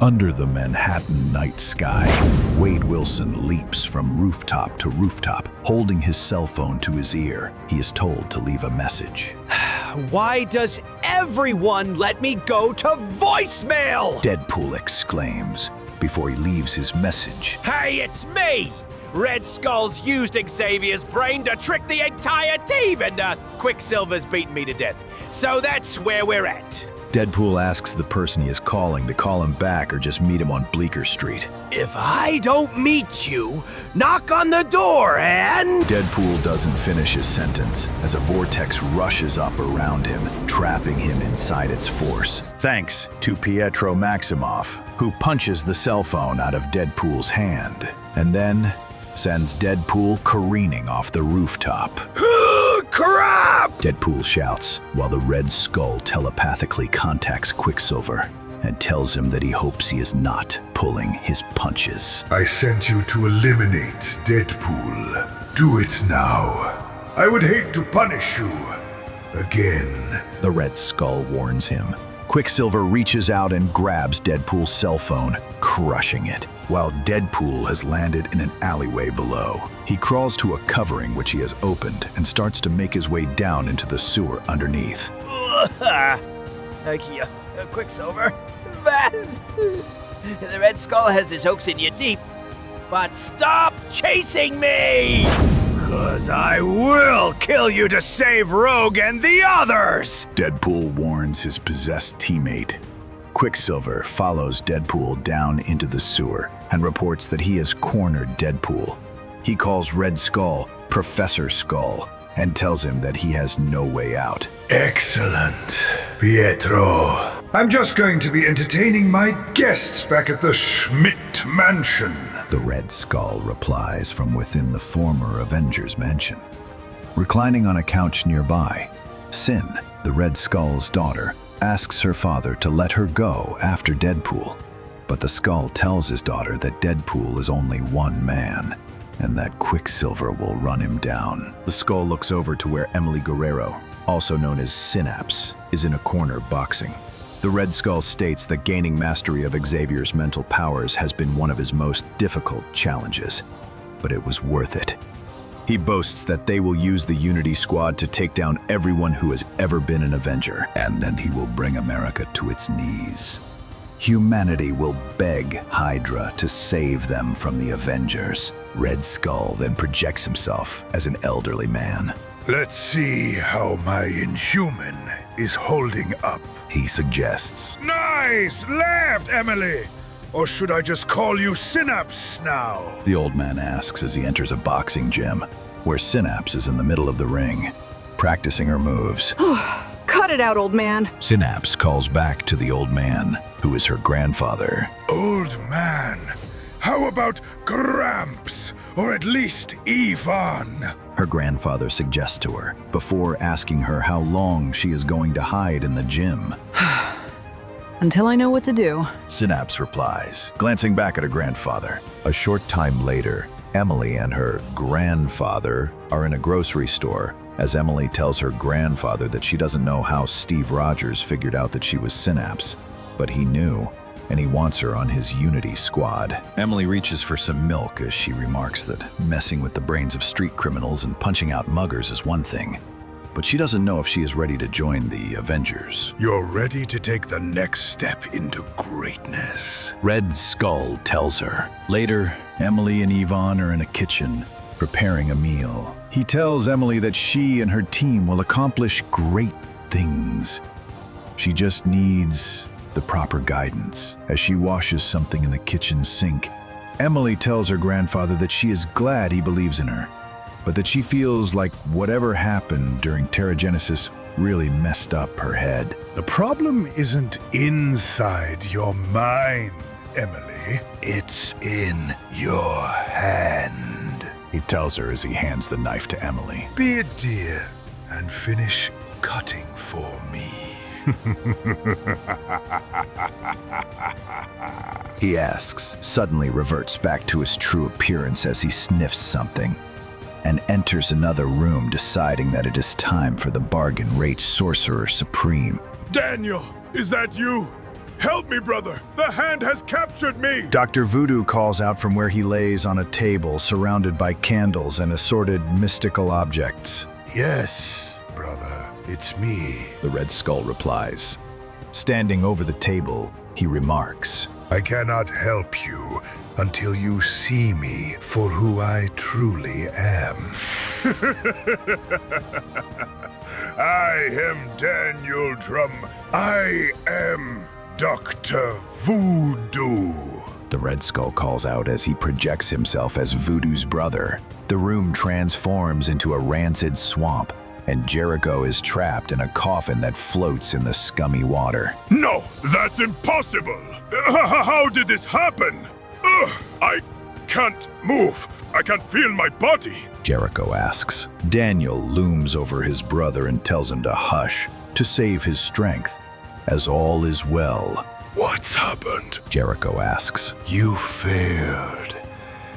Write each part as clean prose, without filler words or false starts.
Under the Manhattan night sky, Wade Wilson leaps from rooftop to rooftop, holding his cell phone to his ear. He is told to leave a message. Why does everyone let me go to voicemail? Deadpool exclaims before he leaves his message. Hey, it's me! Red Skull's used Xavier's brain to trick the entire team, and Quicksilver's beaten me to death. So that's where we're at. Deadpool asks the person he is calling to call him back or just meet him on Bleecker Street. If I don't meet you, knock on the door and... Deadpool doesn't finish his sentence as a vortex rushes up around him, trapping him inside its force. Thanks to Pietro Maximoff, who punches the cell phone out of Deadpool's hand, and then sends Deadpool careening off the rooftop. Crap! Deadpool shouts while the Red Skull telepathically contacts Quicksilver and tells him that he hopes he is not pulling his punches. I sent you to eliminate Deadpool. Do it now. I would hate to punish you again. The Red Skull warns him. Quicksilver reaches out and grabs Deadpool's cell phone, crushing it, while Deadpool has landed in an alleyway below. He crawls to a covering which he has opened and starts to make his way down into the sewer underneath. Quicksilver, the Red Skull has his hooks in you deep, but stop chasing me! 'Cause I will kill you to save Rogue and the others! Deadpool warns his possessed teammate. Quicksilver follows Deadpool down into the sewer and reports that he has cornered Deadpool. He calls Red Skull Professor Skull and tells him that he has no way out. Excellent, Pietro. I'm just going to be entertaining my guests back at the Schmidt Mansion. The Red Skull replies from within the former Avengers Mansion. Reclining on a couch nearby, Sin, the Red Skull's daughter, asks her father to let her go after Deadpool. But the Skull tells his daughter that Deadpool is only one man, and that Quicksilver will run him down. The Skull looks over to where Emily Guerrero, also known as Synapse, is in a corner boxing. The Red Skull states that gaining mastery of Xavier's mental powers has been one of his most difficult challenges, but it was worth it. He boasts that they will use the Unity Squad to take down everyone who has ever been an Avenger, and then he will bring America to its knees. Humanity will beg Hydra to save them from the Avengers. Red Skull then projects himself as an elderly man. Let's see how my Inhuman is holding up, he suggests. Nice left, Emily! Or should I just call you Synapse now? The old man asks as he enters a boxing gym, where Synapse is in the middle of the ring, practicing her moves. Cut it out, old man. Synapse calls back to the old man, who is her grandfather. Old man, how about Gramps, or at least Ivan? Her grandfather suggests to her, before asking her how long she is going to hide in the gym. Until I know what to do. Synapse replies, glancing back at her grandfather. A short time later, Emily and her grandfather are in a grocery store, as Emily tells her grandfather that she doesn't know how Steve Rogers figured out that she was Synapse, but he knew, and he wants her on his Unity Squad. Emily reaches for some milk as she remarks that messing with the brains of street criminals and punching out muggers is one thing, but she doesn't know if she is ready to join the Avengers. You're ready to take the next step into greatness, Red Skull tells her. Later, Emily and Yvonne are in a kitchen, preparing a meal. He tells Emily that she and her team will accomplish great things. She just needs the proper guidance. As she washes something in the kitchen sink, Emily tells her grandfather that she is glad he believes in her, but that she feels like whatever happened during Terrigenesis really messed up her head. The problem isn't inside your mind, Emily. It's in your hand, he tells her as he hands the knife to Emily. Be a dear and finish cutting for me. He asks, suddenly reverts back to his true appearance as he sniffs something, and enters another room, deciding that it is time for the bargain rate Sorcerer Supreme. Daniel, is that you? Help me, brother! The hand has captured me! Dr. Voodoo calls out from where he lays on a table surrounded by candles and assorted mystical objects. Yes, brother, it's me. The Red Skull replies. Standing over the table, he remarks, I cannot help you until you see me for who I truly am. I am Daniel I am Doctor Voodoo. The Red Skull calls out as he projects himself as Voodoo's brother. The room transforms into a rancid swamp, and Jericho is trapped in a coffin that floats in the scummy water. No, that's impossible! How did this happen? I can't move. I can't feel my body. Jericho asks. Daniel looms over his brother and tells him to hush, to save his strength, as all is well. What's happened? Jericho asks. You failed,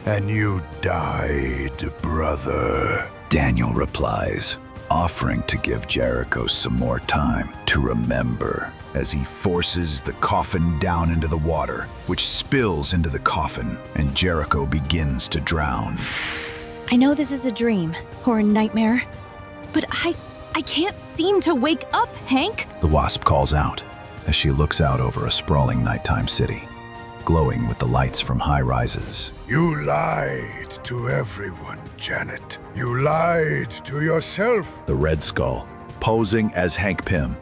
and you died, brother. Daniel replies, offering to give Jericho some more time to remember, as he forces the coffin down into the water, which spills into the coffin, and Jericho begins to drown. I know this is a dream, or a nightmare, but I can't seem to wake up, Hank. The Wasp calls out as she looks out over a sprawling nighttime city, glowing with the lights from high rises. You lied to everyone, Janet. You lied to yourself. The Red Skull, posing as Hank Pym,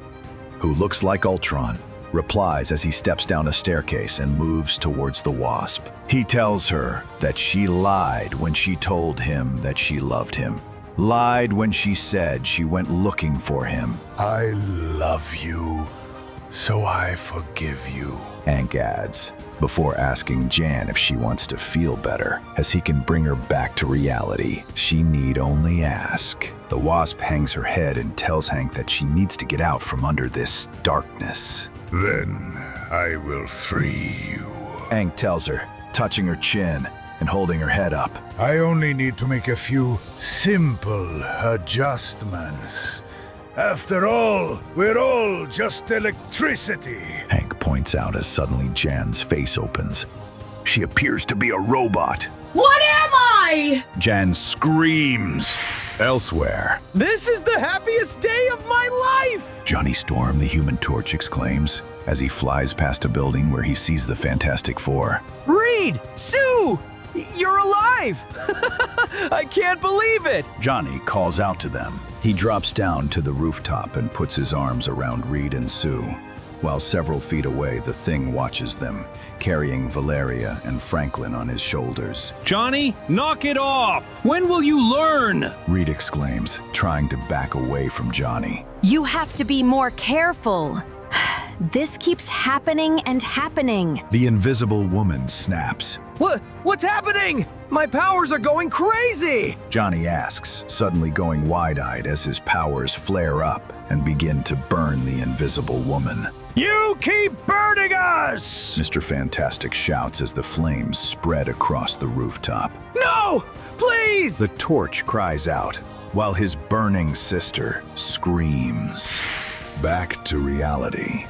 who looks like Ultron, replies as he steps down a staircase and moves towards the Wasp. He tells her that she lied when she told him that she loved him. Lied when she said she went looking for him. I love you, so I forgive you. Hank adds, before asking Jan if she wants to feel better, as he can bring her back to reality. She need only ask. The Wasp hangs her head and tells Hank that she needs to get out from under this darkness. Then I will free you. Hank tells her, touching her chin and holding her head up. I only need to make a few simple adjustments. After all, we're all just electricity. Hank points out as suddenly Jan's face opens. She appears to be a robot. What am I? Jan screams. Elsewhere, This is the happiest day of my life! Johnny Storm, the Human Torch, exclaims as he flies past a building where he sees the Fantastic Four. Reed! Sue! You're alive! I can't believe it! Johnny calls out to them. He drops down to the rooftop and puts his arms around Reed and Sue, while several feet away the Thing watches them, carrying Valeria and Franklin on his shoulders. Johnny, knock it off! When will you learn? Reed exclaims, trying to back away from Johnny. You have to be more careful. This keeps happening and happening. The Invisible Woman snaps. What's happening? My powers are going crazy! Johnny asks, suddenly going wide-eyed as his powers flare up and begin to burn the Invisible Woman. You keep burning us! Mr. Fantastic shouts as the flames spread across the rooftop. No! Please! The Torch cries out, while his burning sister screams. Back to reality.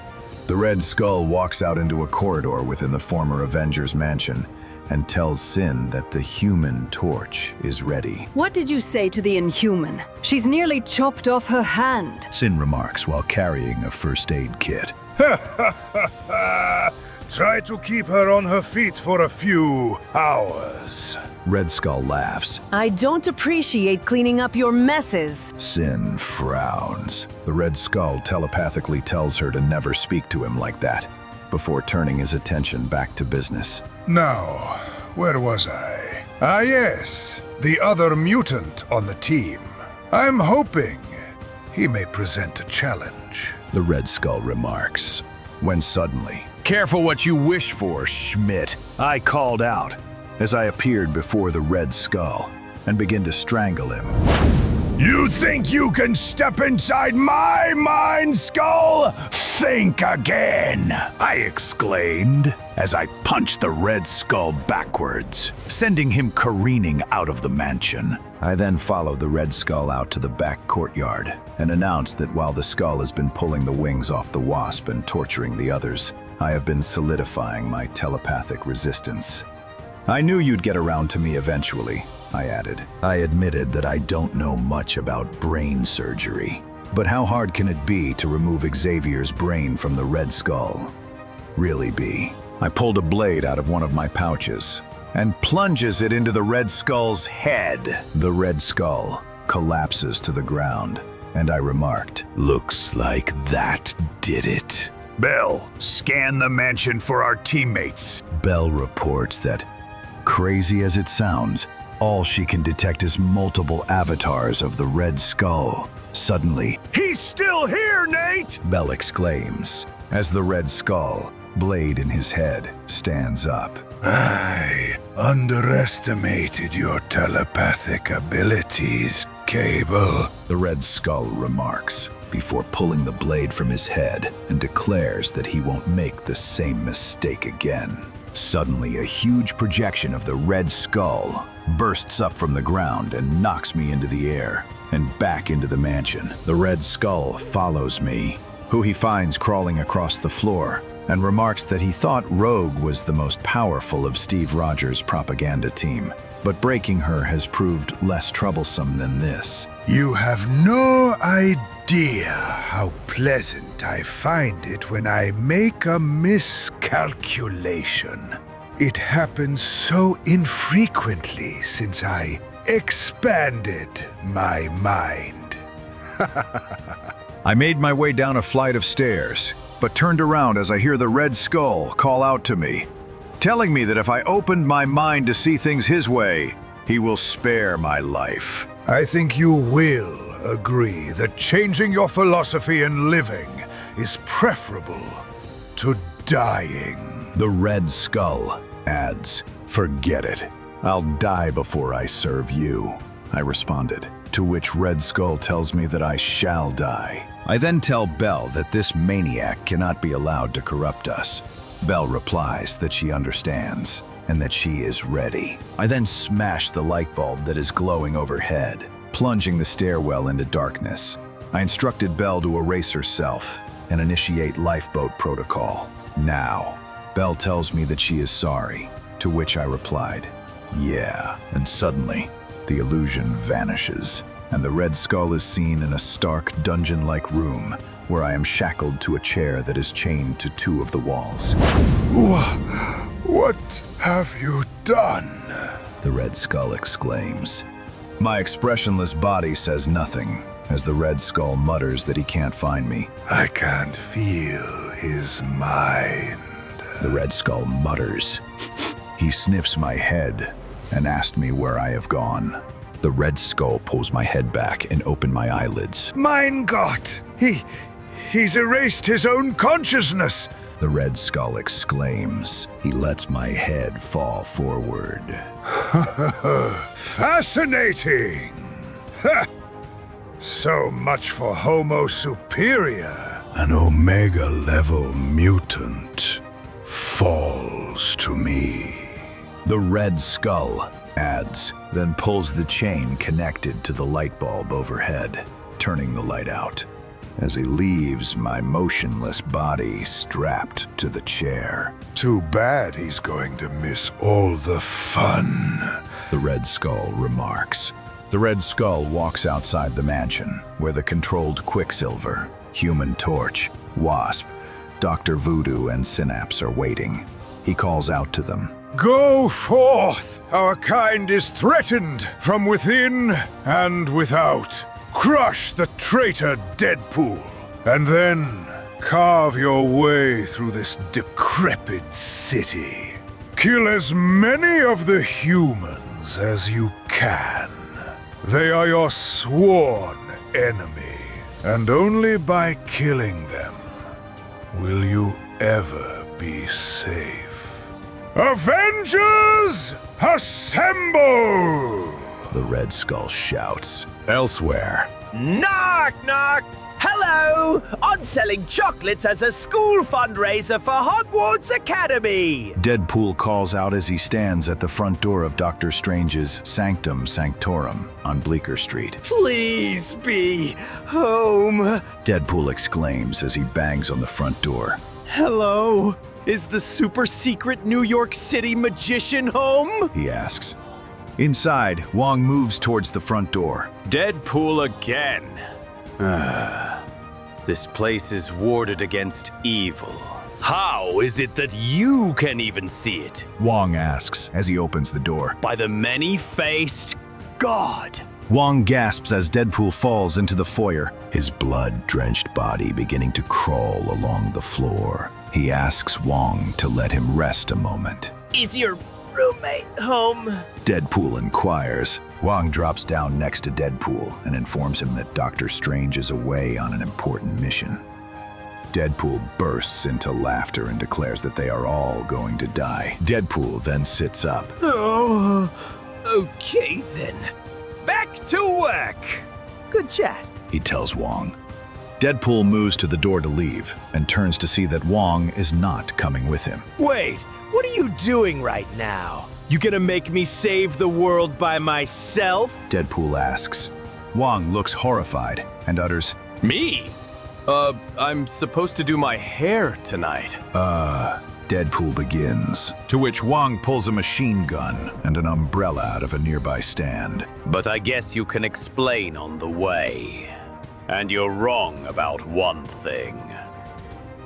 The Red Skull walks out into a corridor within the former Avengers Mansion and tells Sin that the Human Torch is ready. What did you say to the Inhuman? She's nearly chopped off her hand. Sin remarks while carrying a first aid kit. Try to keep her on her feet for a few hours. Red Skull laughs. I don't appreciate cleaning up your messes. Sin frowns. The Red Skull telepathically tells her to never speak to him like that, before turning his attention back to business. Now, where was I? Ah yes, the other mutant on the team. I'm hoping he may present a challenge. The Red Skull remarks, when suddenly, "Careful what you wish for, Schmidt," I called out as I appeared before the Red Skull and began to strangle him. You think you can step inside my mind, Skull? Think again, I exclaimed as I punched the Red Skull backwards, sending him careening out of the mansion. I then followed the Red Skull out to the back courtyard and announced that while the Skull has been pulling the wings off the Wasp and torturing the others, I have been solidifying my telepathic resistance. I knew you'd get around to me eventually, I added. I admitted that I don't know much about brain surgery. But how hard can it be to remove Xavier's brain from the Red Skull? Really be. I pulled a blade out of one of my pouches and plunges it into the Red Skull's head. The Red Skull collapses to the ground, and I remarked, "Looks like that did it." Bell, scan the mansion for our teammates. Bell reports that, crazy as it sounds, all she can detect is multiple avatars of the Red Skull. Suddenly, He's still here, Nate! Bell exclaims, as the Red Skull, blade in his head, stands up. I underestimated your telepathic abilities, Cable, the Red Skull remarks, before pulling the blade from his head and declares that he won't make the same mistake again. Suddenly, a huge projection of the Red Skull bursts up from the ground and knocks me into the air and back into the mansion. The Red Skull follows me, who he finds crawling across the floor, and remarks that he thought Rogue was the most powerful of Steve Rogers' propaganda team, but breaking her has proved less troublesome than this. You have no idea how pleasant I find it when I make a miscalculation. It happens so infrequently since I expanded my mind. I made my way down a flight of stairs, but turned around as I hear the Red Skull call out to me, telling me that if I opened my mind to see things his way, he will spare my life. I think you will agree that changing your philosophy and living is preferable to dying. The Red Skull adds, "Forget it. I'll die before I serve you," I responded, to which Red Skull tells me that I shall die. I then tell Bell that this maniac cannot be allowed to corrupt us. Bell replies that she understands and that she is ready. I then smash the light bulb that is glowing overhead, plunging the stairwell into darkness. I instructed Bell to erase herself and initiate lifeboat protocol. Now, Bell tells me that she is sorry, to which I replied, "Yeah," and suddenly, the illusion vanishes, and the Red Skull is seen in a stark dungeon-like room where I am shackled to a chair that is chained to two of the walls. What have you done? The Red Skull exclaims. My expressionless body says nothing, as the Red Skull mutters that he can't find me. I can't feel his mind. The Red Skull mutters. He sniffs my head and asks me where I have gone. The Red Skull pulls my head back and opens my eyelids. Mein Gott! He's erased his own consciousness! The Red Skull exclaims. He lets my head fall forward. Fascinating! So much for Homo Superior. An Omega-level mutant falls to me. The Red Skull adds, then pulls the chain connected to the light bulb overhead, turning the light out, as he leaves my motionless body strapped to the chair. Too bad he's going to miss all the fun, the Red Skull remarks. The Red Skull walks outside the mansion, where the controlled Quicksilver, Human Torch, Wasp, Doctor Voodoo, and Synapse are waiting. He calls out to them. Go forth! Our kind is threatened from within and without. Crush the traitor Deadpool, and then carve your way through this decrepit city. Kill as many of the humans as you can. They are your sworn enemy, and only by killing them will you ever be safe. Avengers, assemble! The Red Skull shouts. Elsewhere. Knock, knock! Hello! I'm selling chocolates as a school fundraiser for Hogwarts Academy! Deadpool calls out as he stands at the front door of Doctor Strange's Sanctum Sanctorum on Bleecker Street. Please be home! Deadpool exclaims as he bangs on the front door. Hello? Is the super secret New York City magician home? He asks. Inside, Wong moves towards the front door. Deadpool again. This place is warded against evil. How is it that you can even see it? Wong asks as he opens the door. By the many-faced God. Wong gasps as Deadpool falls into the foyer, his blood-drenched body beginning to crawl along the floor. He asks Wong to let him rest a moment. Is your roommate home? Deadpool inquires. Wong drops down next to Deadpool and informs him that Doctor Strange is away on an important mission. Deadpool bursts into laughter and declares that they are all going to die. Deadpool then sits up. Oh, okay then. Back to work. Good chat, he tells Wong. Deadpool moves to the door to leave and turns to see that Wong is not coming with him. Wait, what are you doing right now? You gonna make me save the world by myself? Deadpool asks. Wong looks horrified and utters, Me? I'm supposed to do my hair tonight. Deadpool begins, to which Wong pulls a machine gun and an umbrella out of a nearby stand. But I guess you can explain on the way. And you're wrong about one thing.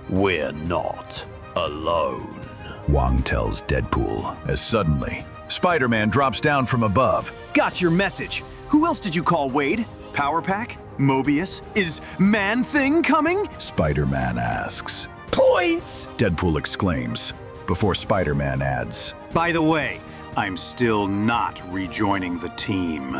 We're not alone. Wong tells Deadpool, as suddenly, Spider-Man drops down from above. Got your message. Who else did you call, Wade? Power Pack? Mobius? Is Man-Thing coming? Spider-Man asks. Points! Deadpool exclaims, before Spider-Man adds, By the way, I'm still not rejoining the team.